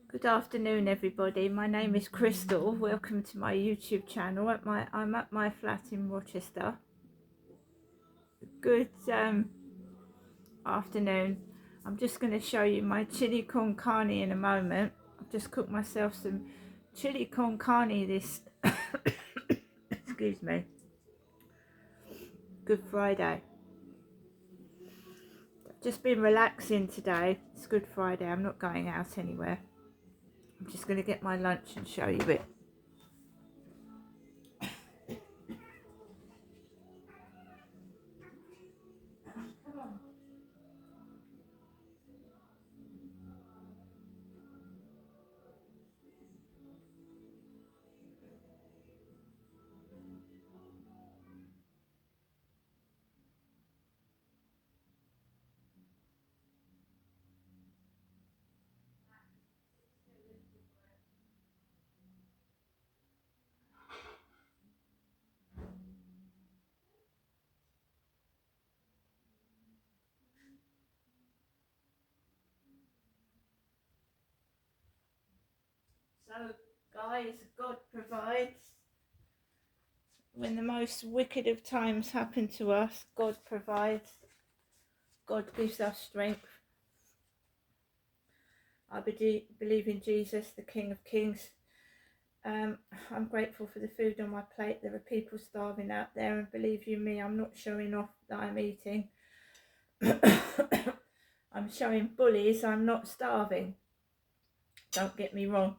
Good afternoon, everybody. My name is Crystal. Welcome to my YouTube channel. I'm at my flat in Rochester. Good afternoon. I'm just going to show you my chili con carne in a moment. I've just cooked myself some chili con carne this excuse me, Good Friday. I've just been relaxing today. It's Good Friday. I'm not going out anywhere. I'm just going to get my lunch and show you it. So, guys, God provides. When the most wicked of times happen to us, God provides. God gives us strength. I believe in Jesus, the King of Kings. I'm grateful for the food on my plate. There are people starving out there, and believe you me, I'm not showing off that I'm eating. I'm showing bullies I'm not starving. Don't get me wrong.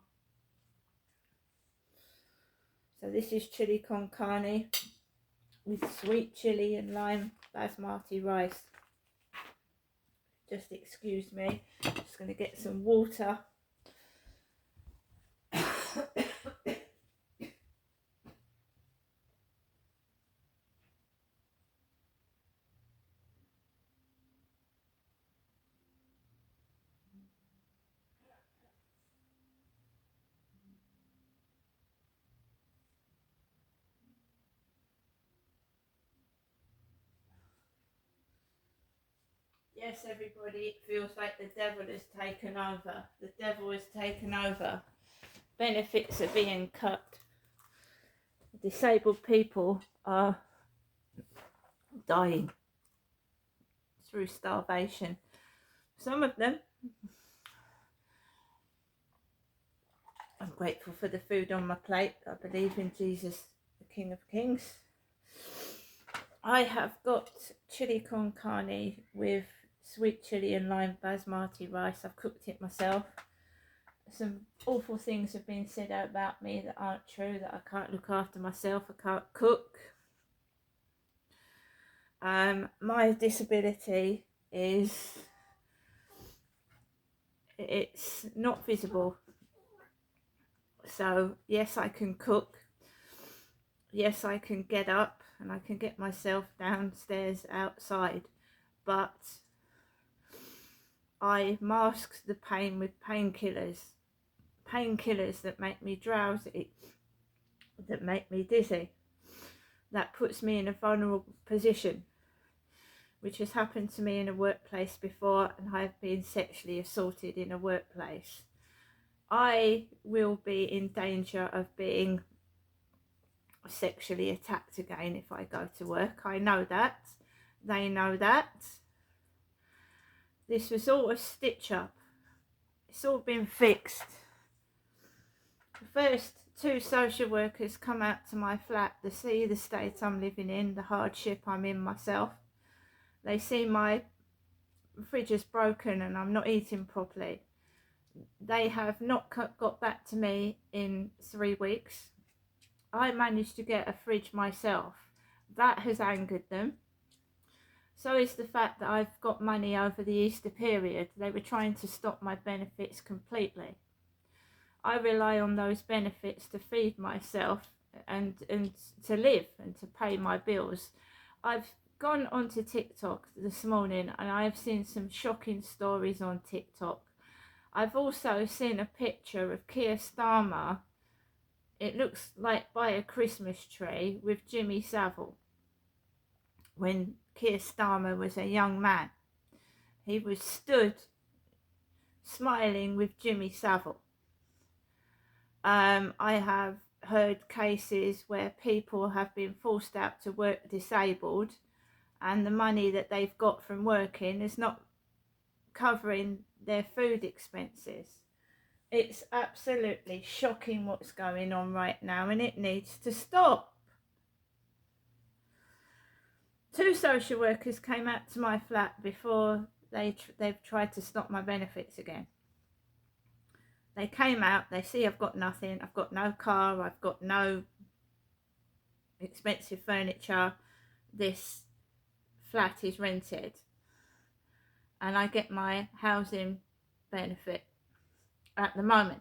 So this is chili con carne with sweet chili and lime basmati rice. Just excuse me. Just going to get some water. Yes, everybody, it feels like the devil has taken over. The devil has taken over. Benefits are being cut. Disabled people are dying through starvation. Some of them. I'm grateful for the food on my plate. I believe in Jesus, the King of Kings. I have got chili con carne with sweet chili and lime basmati rice. I've cooked it myself. Some awful things have been said about me that aren't true, that I can't look after myself, I can't cook. My disability is, it's not visible. So yes, I can cook. Yes, I can get up and I can get myself downstairs outside, but I mask the pain with painkillers that make me drowsy, that make me dizzy. That puts me in a vulnerable position, which has happened to me in a workplace before, and I've been sexually assaulted in a workplace. I will be in danger of being sexually attacked again if I go to work. I know that. They know that. This was all a stitch up. It's all been fixed. The first two social workers come out to my flat to see the state I'm living in, the hardship I'm in myself. They see my fridge is broken and I'm not eating properly. They have not got back to me in 3 weeks. I managed to get a fridge myself. That has angered them. So is the fact that I've got money over the Easter period. They were trying to stop my benefits completely. I rely on those benefits to feed myself and to live and to pay my bills. I've gone onto TikTok this morning and I have seen some shocking stories on TikTok. I've also seen a picture of Keir Starmer. It looks like by a Christmas tree with Jimmy Savile. When Keir Starmer was a young man, he was stood smiling with Jimmy Savile. I have heard cases where people have been forced out to work disabled, and the money that they've got from working is not covering their food expenses. It's absolutely shocking what's going on right now, and it needs to stop. 2 social workers came out to my flat before they've tried to stop my benefits again. They came out, they see I've got nothing, I've got no car, I've got no expensive furniture, this flat is rented, and I get my housing benefit at the moment.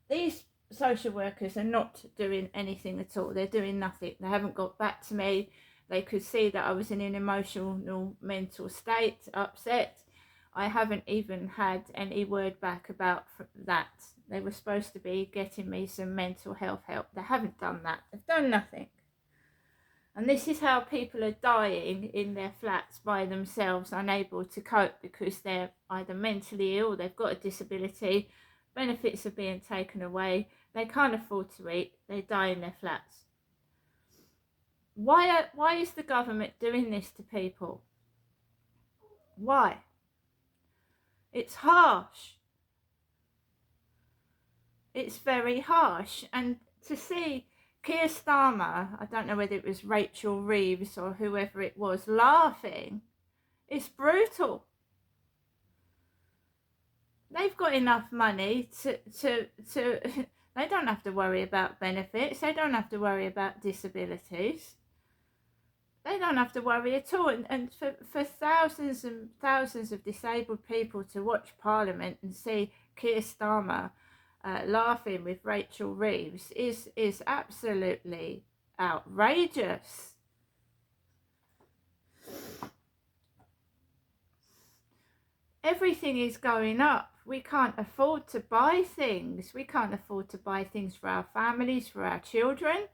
These social workers are not doing anything at all. They're doing nothing. They haven't got back to me. They could see that I was in an emotional, mental state, upset. I haven't even had any word back about that. They were supposed to be getting me some mental health help. They haven't done that. They've done nothing. And this is how people are dying in their flats by themselves, unable to cope because they're either mentally ill, they've got a disability, benefits are being taken away, they can't afford to eat, they die in their flats. Why is the government doing this to people? Why? It's harsh. It's very harsh. And to see Keir Starmer, I don't know whether it was Rachel Reeves or whoever it was, laughing, it's brutal. They've got enough money to they don't have to worry about benefits, they don't have to worry about disabilities, they don't have to worry at all. And for thousands and thousands of disabled people to watch Parliament and see Keir Starmer laughing with Rachel Reeves is absolutely outrageous. Everything is going up. We can't afford to buy things. We can't afford to buy things for our families, for our children,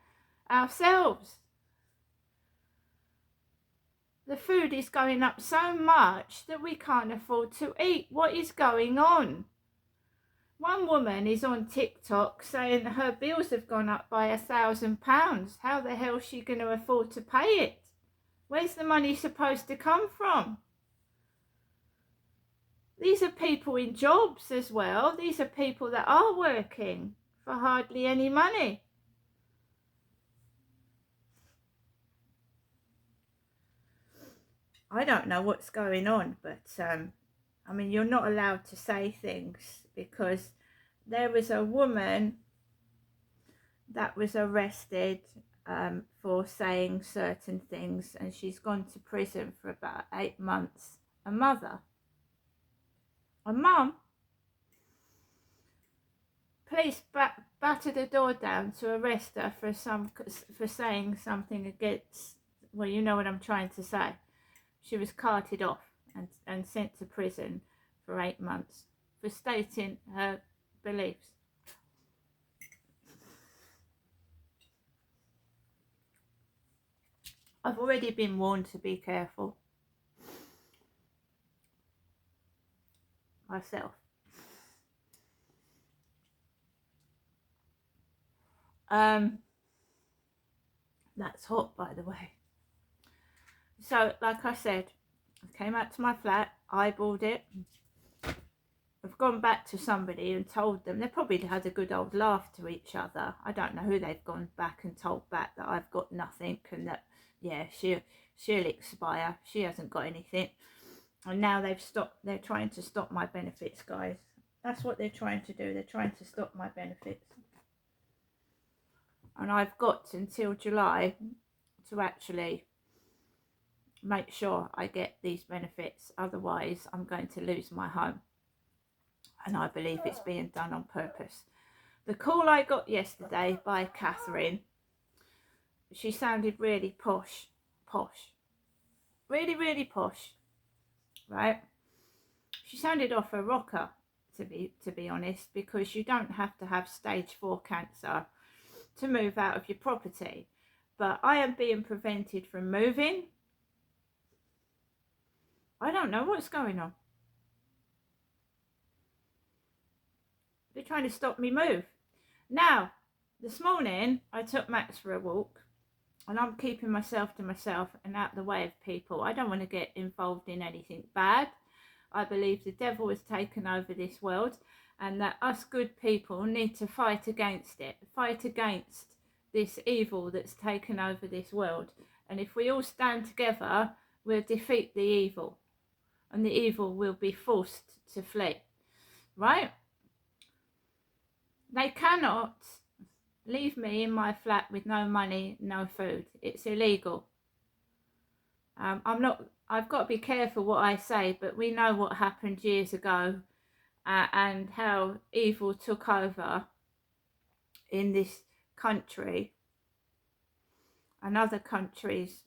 ourselves. The food is going up so much that we can't afford to eat. What is going on? One woman is on TikTok saying that her bills have gone up by £1,000. How the hell is she going to afford to pay it? Where's the money supposed to come from? These are people in jobs as well. These are people that are working for hardly any money. I don't know what's going on, but I mean, you're not allowed to say things, because there was a woman that was arrested for saying certain things, and she's gone to prison for about 8 months. A mother. A mum. Police battered the door down to arrest her for saying something against, well, you know what I'm trying to say. She was carted off and sent to prison for 8 months for stating her beliefs. I've already been warned to be careful myself. That's hot, by the way. So, like I said, I came out to my flat, eyeballed it. I've gone back to somebody and told them. They probably had a good old laugh to each other. I don't know who they've gone back and told back that I've got nothing, and that, yeah, she'll expire. She hasn't got anything. And now they're trying to stop my benefits, guys. That's what they're trying to do. They're trying to stop my benefits. And I've got until July to actually make sure I get these benefits. Otherwise, I'm going to lose my home. And I believe it's being done on purpose. The call I got yesterday by Catherine, she sounded really posh. Really, really posh. Right? She sounded off a rocker, to be honest, because you don't have to have stage 4 cancer to move out of your property. But I am being prevented from moving. I don't know what's going on. They're trying to stop me move. Now, this morning I took Max for a walk, and I'm keeping myself to myself and out the way of people. I don't want to get involved in anything bad. I believe the devil has taken over this world, and that us good people need to fight against it, fight against this evil that's taken over this world. And if we all stand together, we'll defeat the evil, and the evil will be forced to flee, right? They cannot leave me in my flat with no money, no food. It's illegal. I've got to be careful what I say, but we know what happened years ago, and how evil took over in this country and other countries,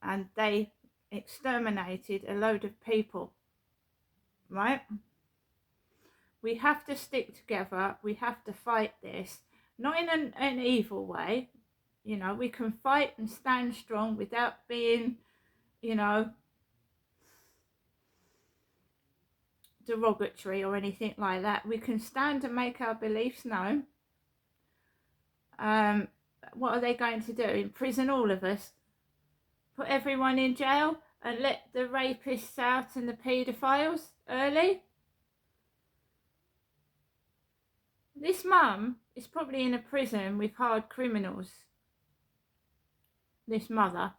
and they exterminated a load of people, right? We have to stick together. We have to fight this, not in an evil way. You know, we can fight and stand strong without being, you know, derogatory or anything like that. We can stand and make our beliefs known. What are they going to do? Imprison all of us? Put everyone in jail and let the rapists out and the paedophiles early? This mum is probably in a prison with hard criminals. This mother.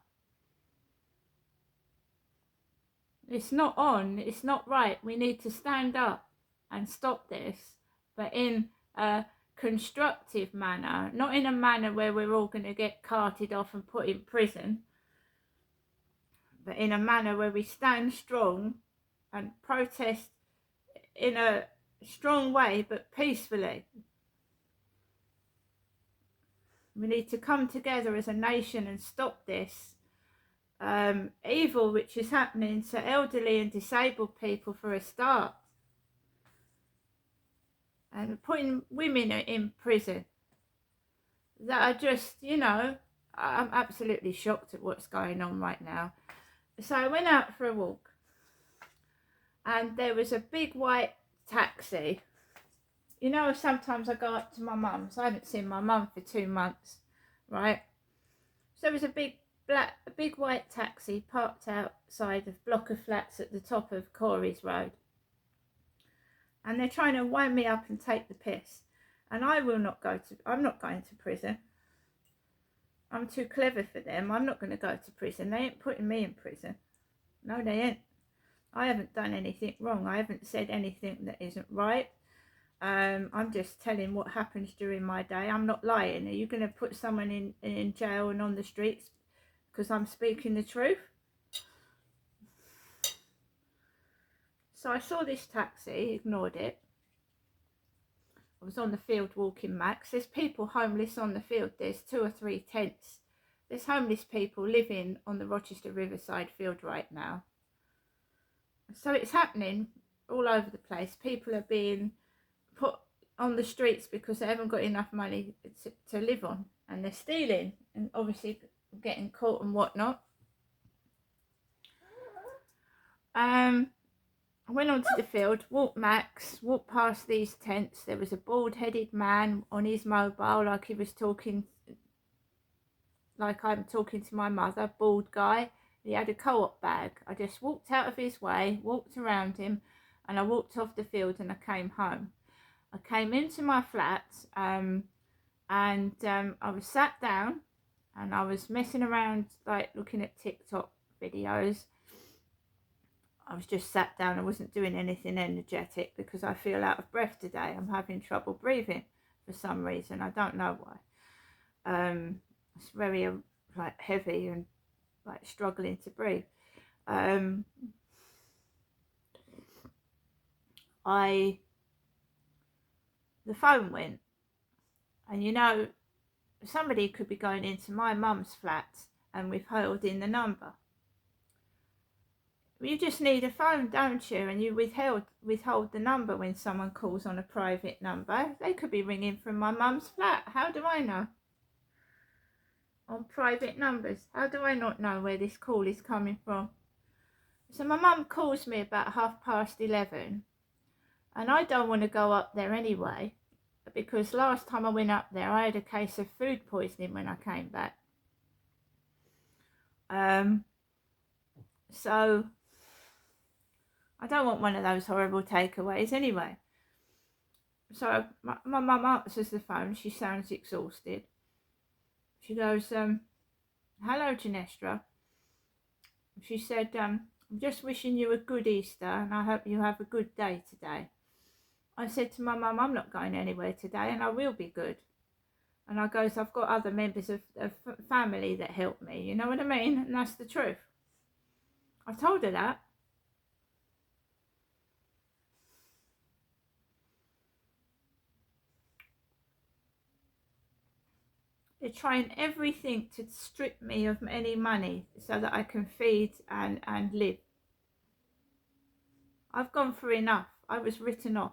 It's not on, it's not right. We need to stand up and stop this, but in a constructive manner, not in a manner where we're all going to get carted off and put in prison, but in a manner where we stand strong and protest in a strong way, but peacefully. We need to come together as a nation and stop this evil which is happening to elderly and disabled people, for a start, and putting women in prison that are just, you know, I'm absolutely shocked at what's going on right now. So I went out for a walk, and there was a big white taxi. You know, sometimes I go up to my mum's. I haven't seen my mum for 2 months, right? So there was a big white taxi parked outside a block of flats at the top of Corey's Road, and they're trying to wind me up and take the piss. And I'm not going to prison. I'm too clever for them. I'm not going to go to prison. They ain't putting me in prison. No, they ain't. I haven't done anything wrong. I haven't said anything that isn't right. I'm just telling what happens during my day. I'm not lying. Are you going to put someone in jail and on the streets because I'm speaking the truth? So I saw this taxi, ignored it. I was on the field walking Max. There's people homeless on the field. There's 2 or 3 tents. There's homeless people living on the Rochester Riverside field right now. So it's happening all over the place. People are being put on the streets because they haven't got enough money to live on, and they're stealing and obviously getting caught and whatnot. I went onto the field, walked Max, walked past these tents. There was a bald-headed man on his mobile, like he was talking, like I'm talking to my mother, bald guy. He had a co-op bag. I just walked out of his way, walked around him, and I walked off the field, and I came home. I came into my flat, and I was sat down, and I was messing around, like looking at TikTok videos. I was just sat down. I wasn't doing anything energetic because I feel out of breath today. I'm having trouble breathing for some reason. I don't know why. It's very like heavy and like struggling to breathe. The phone went, and you know, somebody could be going into my mum's flat and withholding in the number. You just need a phone, don't you? And you withhold the number when someone calls on a private number. They could be ringing from my mum's flat. How do I know? On private numbers. How do I not know where this call is coming from? So my mum calls me about 11:30, and I don't want to go up there anyway, because last time I went up there I had a case of food poisoning when I came back. So I don't want one of those horrible takeaways anyway. So my mum answers the phone. She sounds exhausted. She goes, hello, Ginestra. She said, I'm just wishing you a good Easter, and I hope you have a good day today. I said to my mum, I'm not going anywhere today, and I will be good. And I goes, I've got other members of family that help me, you know what I mean? And that's the truth. I told her that. They're trying everything to strip me of any money so that I can feed and live. I've gone through enough. I was written off.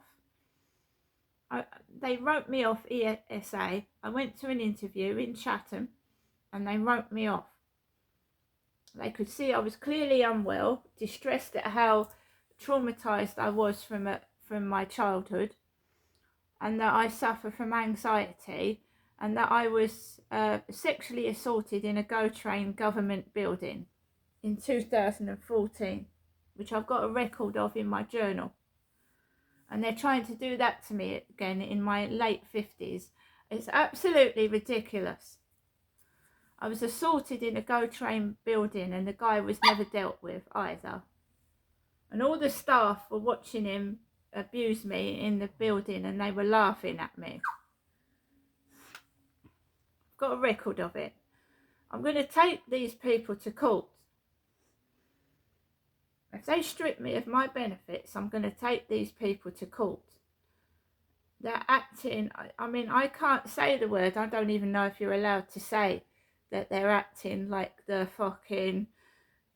They wrote me off ESA. I went to an interview in Chatham and they wrote me off. They could see I was clearly unwell, distressed at how traumatized I was from my childhood, and that I suffer from anxiety, and that I was sexually assaulted in a GO Train government building in 2014, which I've got a record of in my journal. And they're trying to do that to me again in my late 50s. It's absolutely ridiculous. I was assaulted in a GO Train building, and the guy was never dealt with either. And all the staff were watching him abuse me in the building, and they were laughing at me. I've got a record of it. I'm going to take these people to court. If they strip me of my benefits, I'm going to take these people to court. They're acting, I mean, I can't say the word. I don't even know if you're allowed to say that they're acting like the fucking,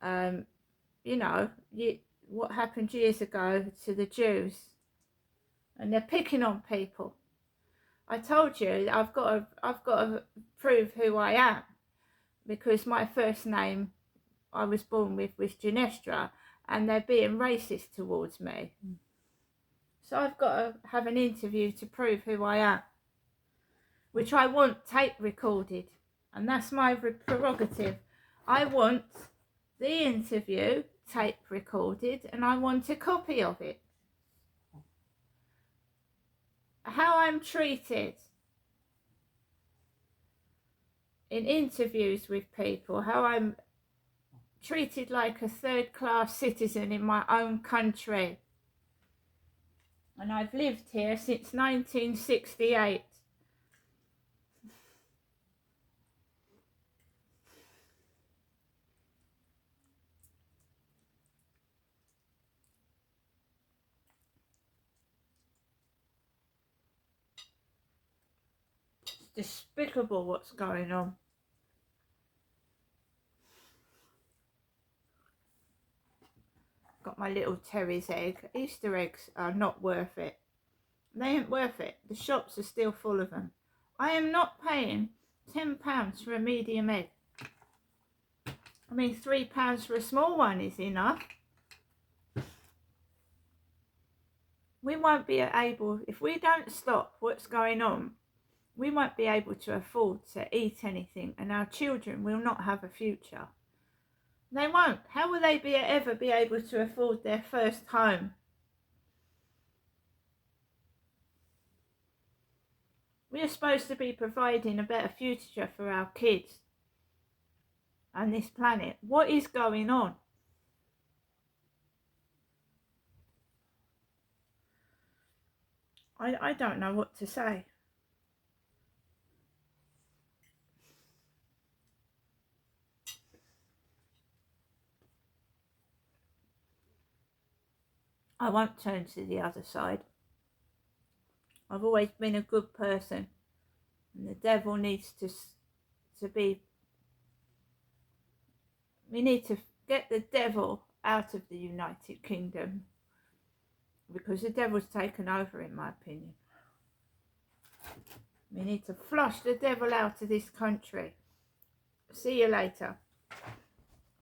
you know, what happened years ago to the Jews. And they're picking on people. I told you I've got to prove who I am, because my first name I was born with was Ginestra, and they're being racist towards me. So I've got to have an interview to prove who I am, which I want tape recorded, and that's my prerogative. I want the interview tape recorded, and I want a copy of it. How I'm treated in interviews with people, how I'm treated like a third-class citizen in my own country. And I've lived here since 1968. It's despicable what's going on. Got my little Terry's egg. Easter eggs are not worth it. They ain't worth it. The shops are still full of them. I am not paying £10 for a medium egg. I mean, £3 for a small one is enough. We won't be able, if we don't stop what's going on, we won't be able to afford to eat anything, and our children will not have a future. They won't. How will they ever be able to afford their first home? We are supposed to be providing a better future for our kids and this planet. What is going on? I don't know what to say. I won't turn to the other side. I've always been a good person, and the devil needs to be. We need to get the devil out of the United Kingdom, because the devil's taken over, in my opinion. We need to flush the devil out of this country. See you later.